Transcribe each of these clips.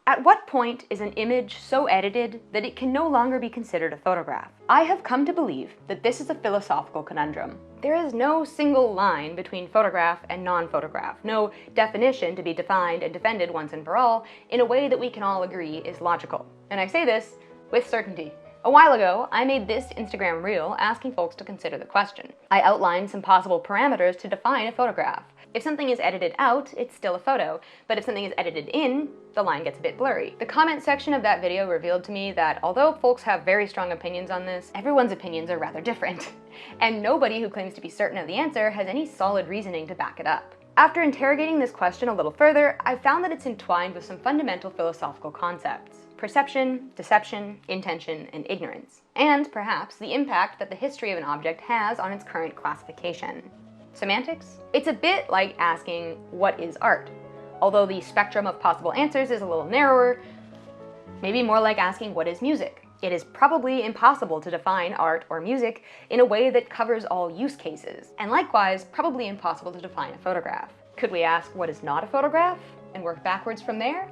At what point is an image so edited that it can no longer be considered a photograph? I have come to believe that this is a philosophical conundrum. There is no single line between photograph and non-photograph, no definition to be defined and defended once and for all in a way that we can all agree is logical. And I say this with certainty. A while ago, I made this Instagram reel asking folks to consider the question. I outlined some possible parameters to define a photograph. If something is edited out, it's still a photo, but if something is edited in, the line gets a bit blurry. The comment section of that video revealed to me that although folks have very strong opinions on this, everyone's opinions are rather different. And nobody who claims to be certain of the answer has any solid reasoning to back it up. After interrogating this question a little further, I found that it's entwined with some fundamental philosophical concepts: perception, deception, intention, and ignorance, and perhaps the impact that the history of an object has on its current classification. Semantics? It's a bit like asking, what is art? Although the spectrum of possible answers is a little narrower, maybe more like asking, what is music? It is probably impossible to define art or music in a way that covers all use cases, and likewise, probably impossible to define a photograph. Could we ask, what is not a photograph, and work backwards from there?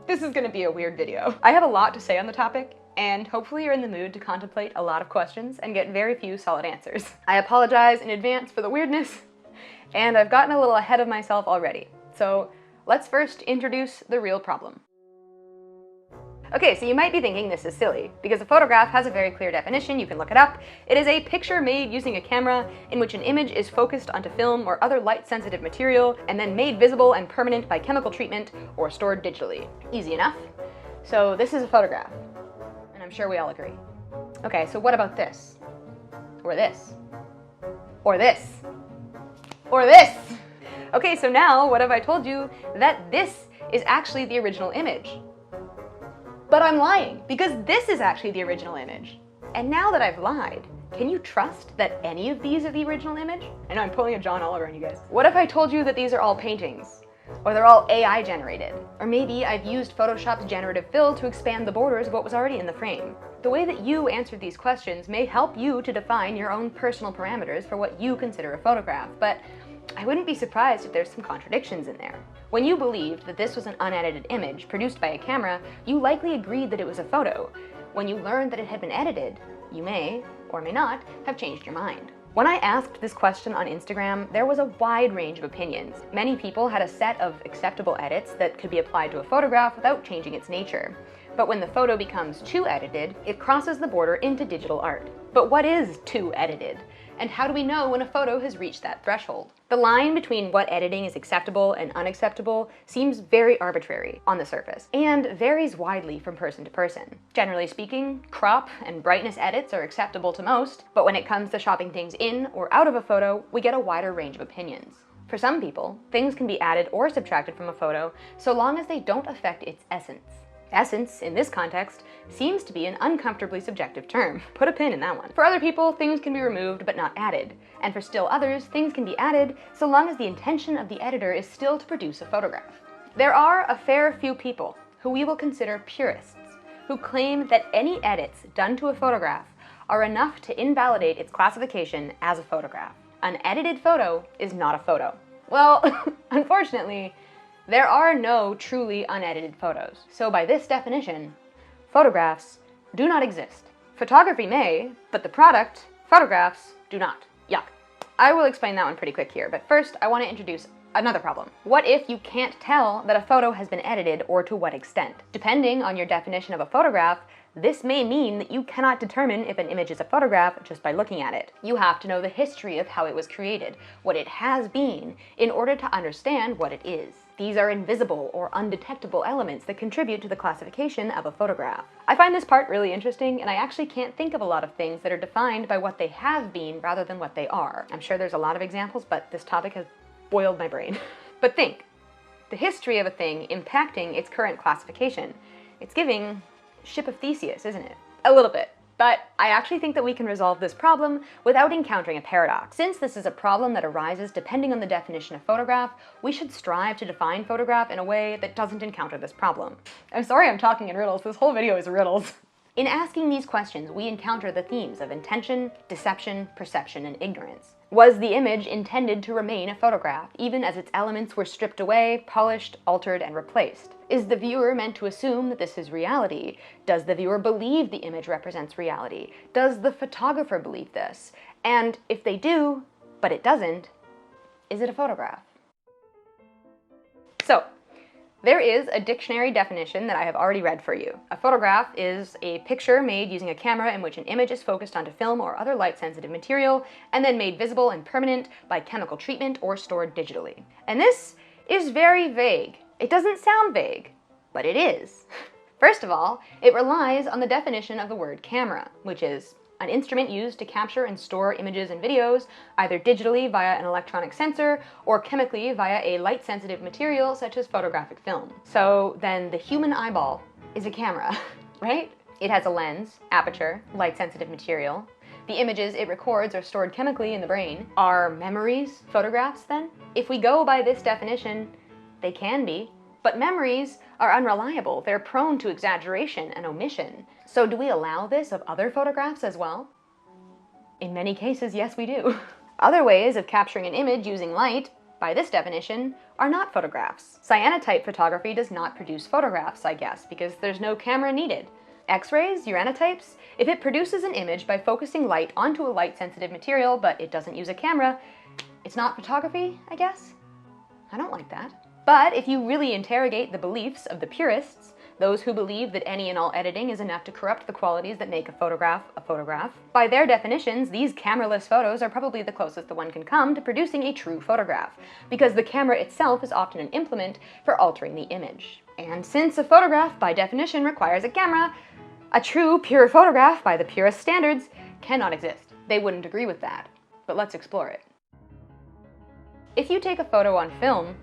This is gonna be a weird video. I have a lot to say on the topic, and hopefully you're in the mood to contemplate a lot of questions and get very few solid answers. I apologize in advance for the weirdness, and I've gotten a little ahead of myself already. So let's first introduce the real problem. Okay, so you might be thinking this is silly, because a photograph has a very clear definition, you can look it up. It is a picture made using a camera in which an image is focused onto film or other light-sensitive material and then made visible and permanent by chemical treatment or stored digitally. Easy enough. So this is a photograph. I'm sure we all agree. Okay, so what about this? Or this? Or this? Or this? Okay, so now what have I told you? That this is actually the original image. But I'm lying, because this is actually the original image. And now that I've lied, can you trust that any of these are the original image? I know I'm pulling a John Oliver on you guys. What if I told you that these are all paintings? Or they're all AI generated? Or maybe I've used Photoshop's generative fill to expand the borders of what was already in the frame. The way that you answered these questions may help you to define your own personal parameters for what you consider a photograph, but I wouldn't be surprised if there's some contradictions in there. When you believed that this was an unedited image produced by a camera, you likely agreed that it was a photo. When you learned that it had been edited, you may, or may not, have changed your mind. When I asked this question on Instagram, there was a wide range of opinions. Many people had a set of acceptable edits that could be applied to a photograph without changing its nature. But when the photo becomes too edited, it crosses the border into digital art. But what is too edited? And how do we know when a photo has reached that threshold? The line between what editing is acceptable and unacceptable seems very arbitrary on the surface, and varies widely from person to person. Generally speaking, crop and brightness edits are acceptable to most, but when it comes to chopping things in or out of a photo, we get a wider range of opinions. For some people, things can be added or subtracted from a photo so long as they don't affect its essence. Essence, in this context, seems to be an uncomfortably subjective term. Put a pin in that one. For other people, things can be removed but not added. And for still others, things can be added so long as the intention of the editor is still to produce a photograph. There are a fair few people who we will consider purists, who claim that any edits done to a photograph are enough to invalidate its classification as a photograph. An edited photo is not a photo. Well, unfortunately, there are no truly unedited photos. So by this definition, photographs do not exist. Photography may, but the product, photographs, do not. Yuck. I will explain that one pretty quick here, but first I want to introduce another problem. What if you can't tell that a photo has been edited, or to what extent? Depending on your definition of a photograph, this may mean that you cannot determine if an image is a photograph just by looking at it. You have to know the history of how it was created, what it has been, in order to understand what it is. These are invisible or undetectable elements that contribute to the classification of a photograph. I find this part really interesting, and I actually can't think of a lot of things that are defined by what they have been rather than what they are. I'm sure there's a lot of examples, but this topic has boiled my brain. But think, the history of a thing impacting its current classification. It's giving Ship of Theseus, isn't it? A little bit. But I actually think that we can resolve this problem without encountering a paradox. Since this is a problem that arises depending on the definition of photograph, we should strive to define photograph in a way that doesn't encounter this problem. I'm sorry I'm talking in riddles, this whole video is riddles. In asking these questions, we encounter the themes of intention, deception, perception, and ignorance. Was the image intended to remain a photograph, even as its elements were stripped away, polished, altered, and replaced? Is the viewer meant to assume that this is reality? Does the viewer believe the image represents reality? Does the photographer believe this? And if they do, but it doesn't, is it a photograph? So, there is a dictionary definition that I have already read for you. A photograph is a picture made using a camera in which an image is focused onto film or other light-sensitive material and then made visible and permanent by chemical treatment or stored digitally. And this is very vague. It doesn't sound vague, but it is. First of all, it relies on the definition of the word camera, which is an instrument used to capture and store images and videos, either digitally via an electronic sensor or chemically via a light-sensitive material such as photographic film. So then the human eyeball is a camera, right? It has a lens, aperture, light-sensitive material. The images it records are stored chemically in the brain. Are memories photographs then? If we go by this definition, they can be. But memories are unreliable. They're prone to exaggeration and omission. So do we allow this of other photographs as well? In many cases, yes, we do. Other ways of capturing an image using light, by this definition, are not photographs. Cyanotype photography does not produce photographs, I guess, because there's no camera needed. X-rays, uranotypes, if it produces an image by focusing light onto a light-sensitive material, but it doesn't use a camera, it's not photography, I guess? I don't like that. But if you really interrogate the beliefs of the purists, those who believe that any and all editing is enough to corrupt the qualities that make a photograph, by their definitions, these cameraless photos are probably the closest the one can come to producing a true photograph, because the camera itself is often an implement for altering the image. And since a photograph, by definition, requires a camera, a true, pure photograph, by the purist standards, cannot exist. They wouldn't agree with that. But let's explore it. If you take a photo on film,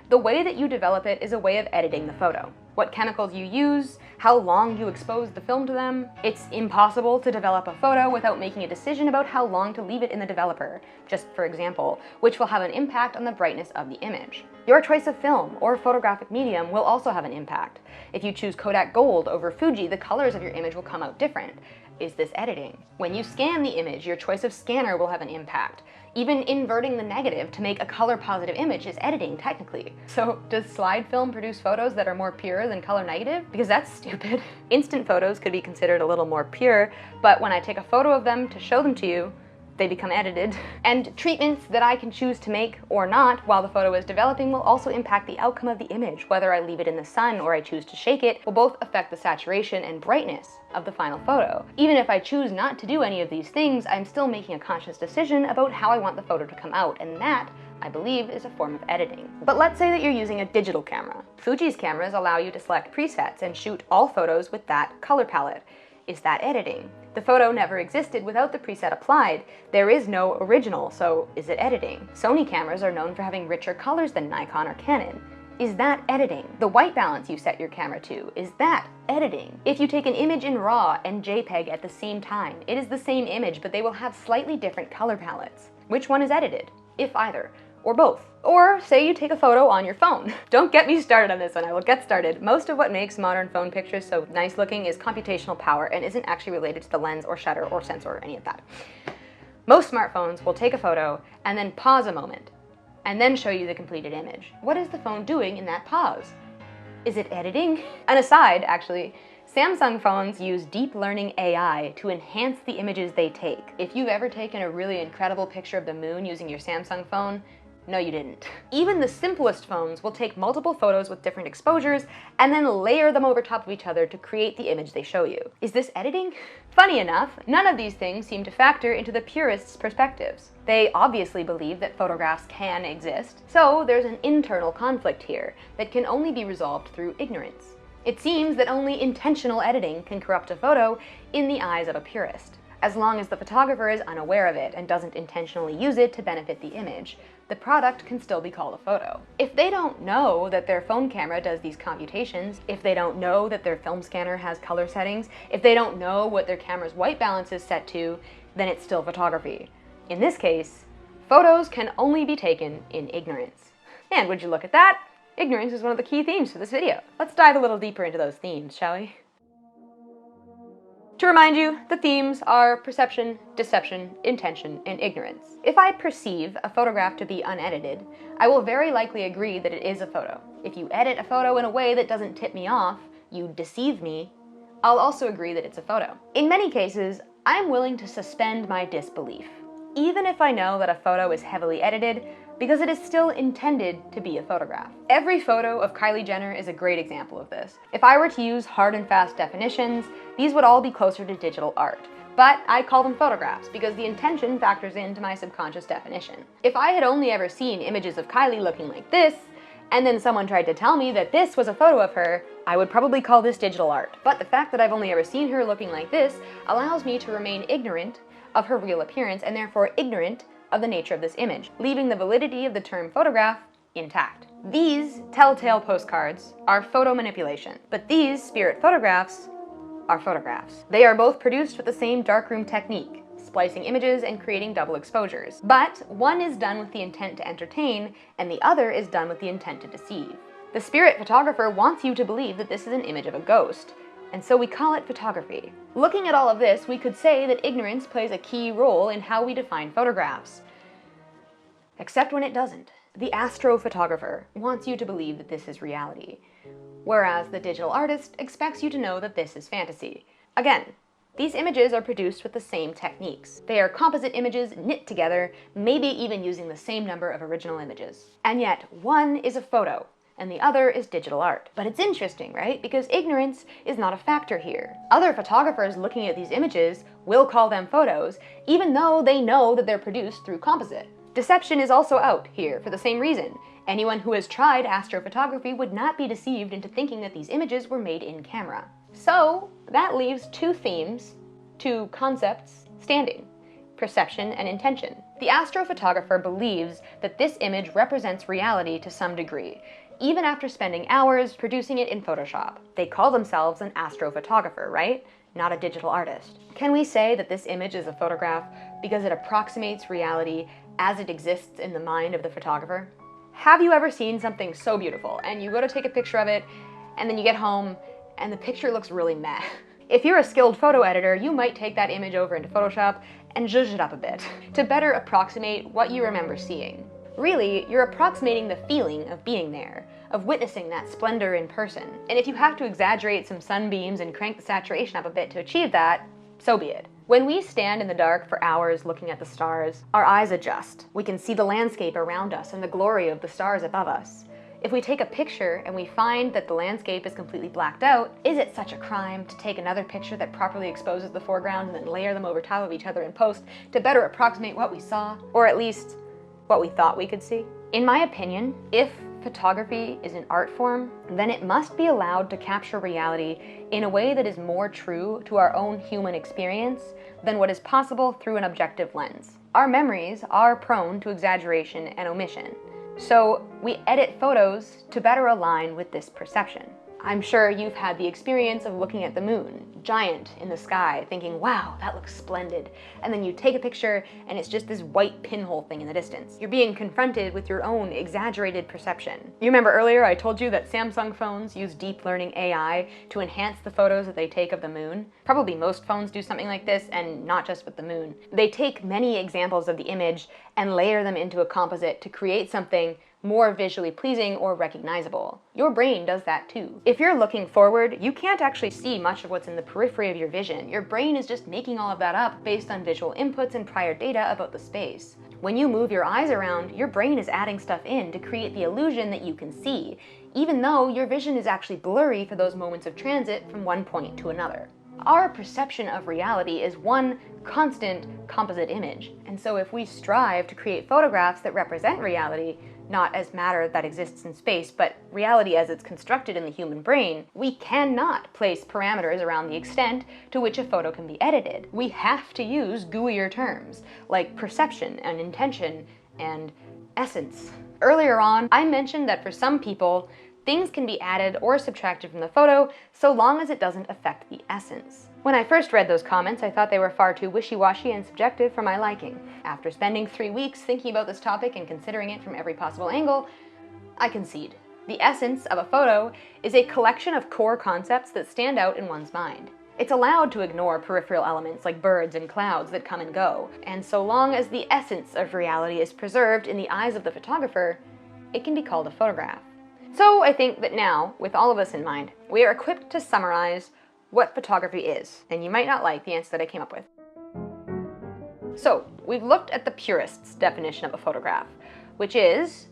the way that you develop it is a way of editing the photo. What chemicals you use, how long you expose the film to them. It's impossible to develop a photo without making a decision about how long to leave it in the developer, just for example, which will have an impact on the brightness of the image. Your choice of film or photographic medium will also have an impact. If you choose Kodak Gold over Fuji, the colors of your image will come out different. Is this editing? When you scan the image, your choice of scanner will have an impact. Even inverting the negative to make a color-positive image is editing, technically. So does slide film produce photos that are more pure than color negative? Because that's stupid. Instant photos could be considered a little more pure, but when I take a photo of them to show them to you, they become edited. And treatments that I can choose to make or not while the photo is developing will also impact the outcome of the image. Whether I leave it in the sun or I choose to shake it will both affect the saturation and brightness of the final photo. Even if I choose not to do any of these things, I'm still making a conscious decision about how I want the photo to come out, and that, I believe, is a form of editing. But let's say that you're using a digital camera. Fuji's cameras allow you to select presets and shoot all photos with that color palette. Is that editing? The photo never existed without the preset applied. There is no original, so is it editing? Sony cameras are known for having richer colors than Nikon or Canon. Is that editing? The white balance you set your camera to, is that editing? If you take an image in RAW and JPEG at the same time, it is the same image, but they will have slightly different color palettes. Which one is edited? If either. Or both. Or say you take a photo on your phone. Don't get me started on this one, I will get started. Most of what makes modern phone pictures so nice looking is computational power and isn't actually related to the lens or shutter or sensor or any of that. Most smartphones will take a photo and then pause a moment and then show you the completed image. What is the phone doing in that pause? Is it editing? An aside, actually, Samsung phones use deep learning AI to enhance the images they take. If you've ever taken a really incredible picture of the moon using your Samsung phone, no, you didn't. Even the simplest phones will take multiple photos with different exposures and then layer them over top of each other to create the image they show you. Is this editing? Funny enough, none of these things seem to factor into the purists' perspectives. They obviously believe that photographs can exist, so there's an internal conflict here that can only be resolved through ignorance. It seems that only intentional editing can corrupt a photo in the eyes of a purist. As long as the photographer is unaware of it and doesn't intentionally use it to benefit the image, the product can still be called a photo. If they don't know that their phone camera does these computations, if they don't know that their film scanner has color settings, if they don't know what their camera's white balance is set to, then it's still photography. In this case, photos can only be taken in ignorance. And would you look at that? Ignorance is one of the key themes for this video. Let's dive a little deeper into those themes, shall we? To remind you, the themes are perception, deception, intention, and ignorance. If I perceive a photograph to be unedited, I will very likely agree that it is a photo. If you edit a photo in a way that doesn't tip me off, you deceive me, I'll also agree that it's a photo. In many cases, I'm willing to suspend my disbelief, even if I know that a photo is heavily edited, because it is still intended to be a photograph. Every photo of Kylie Jenner is a great example of this. If I were to use hard and fast definitions, these would all be closer to digital art. But I call them photographs because the intention factors into my subconscious definition. If I had only ever seen images of Kylie looking like this, and then someone tried to tell me that this was a photo of her, I would probably call this digital art. But the fact that I've only ever seen her looking like this allows me to remain ignorant of her real appearance and therefore ignorant of the nature of this image, leaving the validity of the term photograph intact. These telltale postcards are photo manipulation, but these spirit photographs are photographs. They are both produced with the same darkroom technique, splicing images and creating double exposures. But one is done with the intent to entertain, and the other is done with the intent to deceive. The spirit photographer wants you to believe that this is an image of a ghost, and so we call it photography. Looking at all of this, we could say that ignorance plays a key role in how we define photographs. Except when it doesn't. The astrophotographer wants you to believe that this is reality, whereas the digital artist expects you to know that this is fantasy. Again, these images are produced with the same techniques. They are composite images knit together, maybe even using the same number of original images. And yet, one is a photo, and the other is digital art. But it's interesting, right? Because ignorance is not a factor here. Other photographers looking at these images will call them photos, even though they know that they're produced through composite. Deception is also out here for the same reason. Anyone who has tried astrophotography would not be deceived into thinking that these images were made in camera. So that leaves two themes, two concepts, standing: perception and intention. The astrophotographer believes that this image represents reality to some degree, even after spending hours producing it in Photoshop. They call themselves an astrophotographer, right? Not a digital artist. Can we say that this image is a photograph because it approximates reality as it exists in the mind of the photographer? Have you ever seen something so beautiful and you go to take a picture of it and then you get home and the picture looks really meh? If you're a skilled photo editor, you might take that image over into Photoshop and zhuzh it up a bit to better approximate what you remember seeing. Really, you're approximating the feeling of being there, of witnessing that splendor in person. And if you have to exaggerate some sunbeams and crank the saturation up a bit to achieve that, so be it. When we stand in the dark for hours looking at the stars, our eyes adjust. We can see the landscape around us and the glory of the stars above us. If we take a picture and we find that the landscape is completely blacked out, is it such a crime to take another picture that properly exposes the foreground and then layer them over top of each other in post to better approximate what we saw, or at least what we thought we could see? In my opinion, if photography is an art form, then it must be allowed to capture reality in a way that is more true to our own human experience than what is possible through an objective lens. Our memories are prone to exaggeration and omission, so we edit photos to better align with this perception. I'm sure you've had the experience of looking at the moon, giant in the sky, thinking, wow, that looks splendid. And then you take a picture and it's just this white pinhole thing in the distance. You're being confronted with your own exaggerated perception. You remember earlier I told you that Samsung phones use deep learning AI to enhance the photos that they take of the moon? Probably most phones do something like this, and not just with the moon. They take many examples of the image and layer them into a composite to create something more visually pleasing or recognizable. Your brain does that too. If you're looking forward, you can't actually see much of what's in the periphery of your vision. Your brain is just making all of that up based on visual inputs and prior data about the space. When you move your eyes around, your brain is adding stuff in to create the illusion that you can see, even though your vision is actually blurry for those moments of transit from one point to another. Our perception of reality is one constant composite image, and so if we strive to create photographs that represent reality, not as matter that exists in space, but reality as it's constructed in the human brain, we cannot place parameters around the extent to which a photo can be edited. We have to use gooier terms, like perception and intention and essence. Earlier on, I mentioned that for some people, things can be added or subtracted from the photo so long as it doesn't affect the essence. When I first read those comments, I thought they were far too wishy-washy and subjective for my liking. After spending 3 weeks thinking about this topic and considering it from every possible angle, I concede. The essence of a photo is a collection of core concepts that stand out in one's mind. It's allowed to ignore peripheral elements like birds and clouds that come and go, and so long as the essence of reality is preserved in the eyes of the photographer, it can be called a photograph. So I think that now, with all of us in mind, we are equipped to summarize what photography is, and you might not like the answer that I came up with. So, we've looked at the purists' definition of a photograph, which is,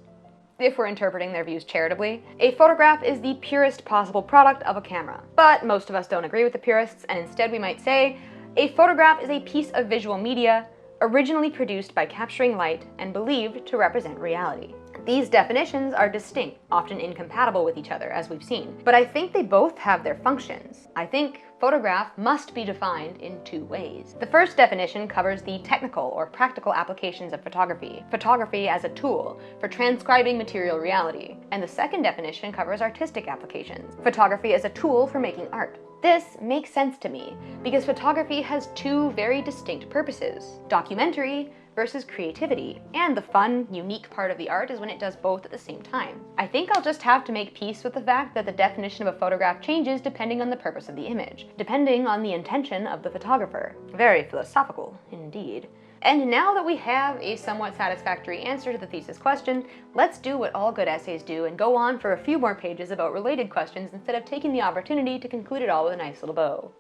if we're interpreting their views charitably, a photograph is the purest possible product of a camera. But most of us don't agree with the purists, and instead we might say, a photograph is a piece of visual media originally produced by capturing light and believed to represent reality. These definitions are distinct, often incompatible with each other, as we've seen, but I think they both have their functions. I think photograph must be defined in two ways. The first definition covers the technical or practical applications of photography, photography as a tool for transcribing material reality, and the second definition covers artistic applications, photography as a tool for making art. This makes sense to me, because photography has two very distinct purposes: documentary versus creativity. And the fun, unique part of the art is when it does both at the same time. I think I'll just have to make peace with the fact that the definition of a photograph changes depending on the purpose of the image, depending on the intention of the photographer. Very philosophical, indeed. And now that we have a somewhat satisfactory answer to the thesis question, let's do what all good essays do and go on for a few more pages about related questions instead of taking the opportunity to conclude it all with a nice little bow.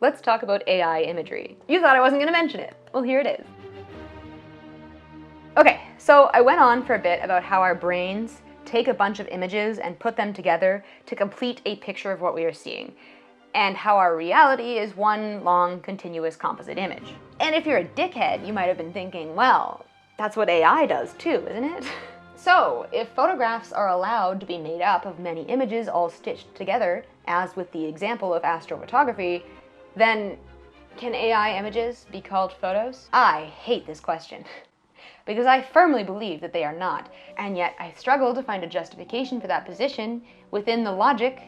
Let's talk about AI imagery. You thought I wasn't going to mention it. Well, here it is. Okay, so I went on for a bit about how our brains take a bunch of images and put them together to complete a picture of what we are seeing, and how our reality is one long, continuous composite image. And if you're a dickhead, you might have been thinking, well, that's what AI does too, isn't it? So, if photographs are allowed to be made up of many images all stitched together, as with the example of astrophotography, then can AI images be called photos? I hate this question, because I firmly believe that they are not, and yet I struggle to find a justification for that position within the logic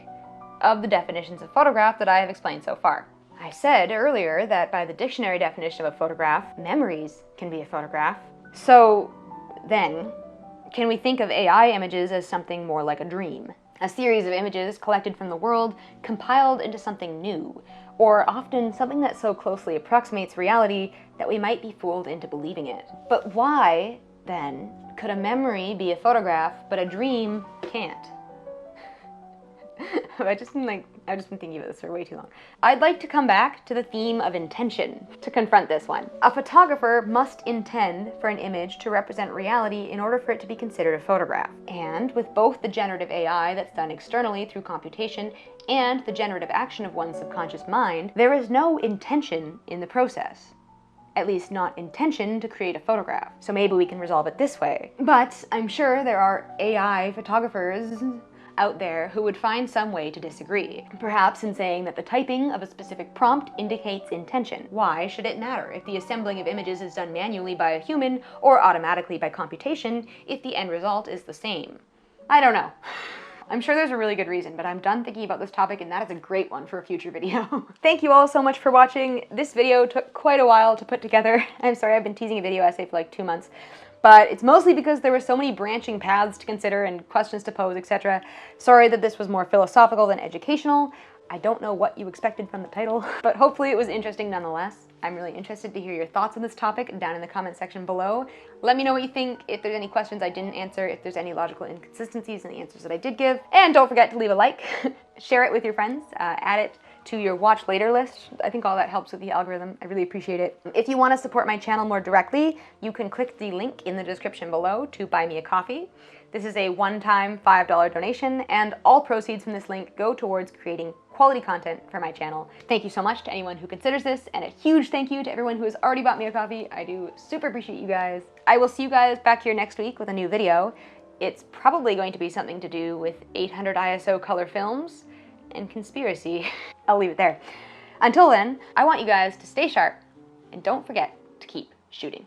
of the definitions of photograph that I have explained so far. I said earlier that by the dictionary definition of a photograph, memories can be a photograph. So then, can we think of AI images as something more like a dream? A series of images collected from the world, compiled into something new, or often something that so closely approximates reality that we might be fooled into believing it. But why, then, could a memory be a photograph, but a dream can't? I've just been thinking about this for way too long. I'd like to come back to the theme of intention to confront this one. A photographer must intend for an image to represent reality in order for it to be considered a photograph. And with both the generative AI that's done externally through computation and the generative action of one's subconscious mind, there is no intention in the process. At least not intention to create a photograph. So maybe we can resolve it this way. But I'm sure there are AI photographers out there who would find some way to disagree. Perhaps in saying that the typing of a specific prompt indicates intention. Why should it matter if the assembling of images is done manually by a human or automatically by computation if the end result is the same? I don't know. I'm sure there's a really good reason, but I'm done thinking about this topic, and that is a great one for a future video. Thank you all so much for watching. This video took quite a while to put together. I'm sorry I've been teasing a video essay for like 2 months. But it's mostly because there were so many branching paths to consider and questions to pose, etc. Sorry that this was more philosophical than educational. I don't know what you expected from the title, but hopefully it was interesting nonetheless. I'm really interested to hear your thoughts on this topic down in the comment section below. Let me know what you think, if there's any questions I didn't answer, if there's any logical inconsistencies in the answers that I did give. And don't forget to leave a like, share it with your friends, add it to your watch later list. I think all that helps with the algorithm. I really appreciate it. If you want to support my channel more directly, you can click the link in the description below to buy me a coffee. This is a one-time $5 donation, and all proceeds from this link go towards creating quality content for my channel. Thank you so much to anyone who considers this, and a huge thank you to everyone who has already bought me a coffee. I do super appreciate you guys. I will see you guys back here next week with a new video. It's probably going to be something to do with 800 ISO color films and conspiracy. I'll leave it there. Until then, I want you guys to stay sharp and don't forget to keep shooting.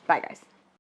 Bye guys.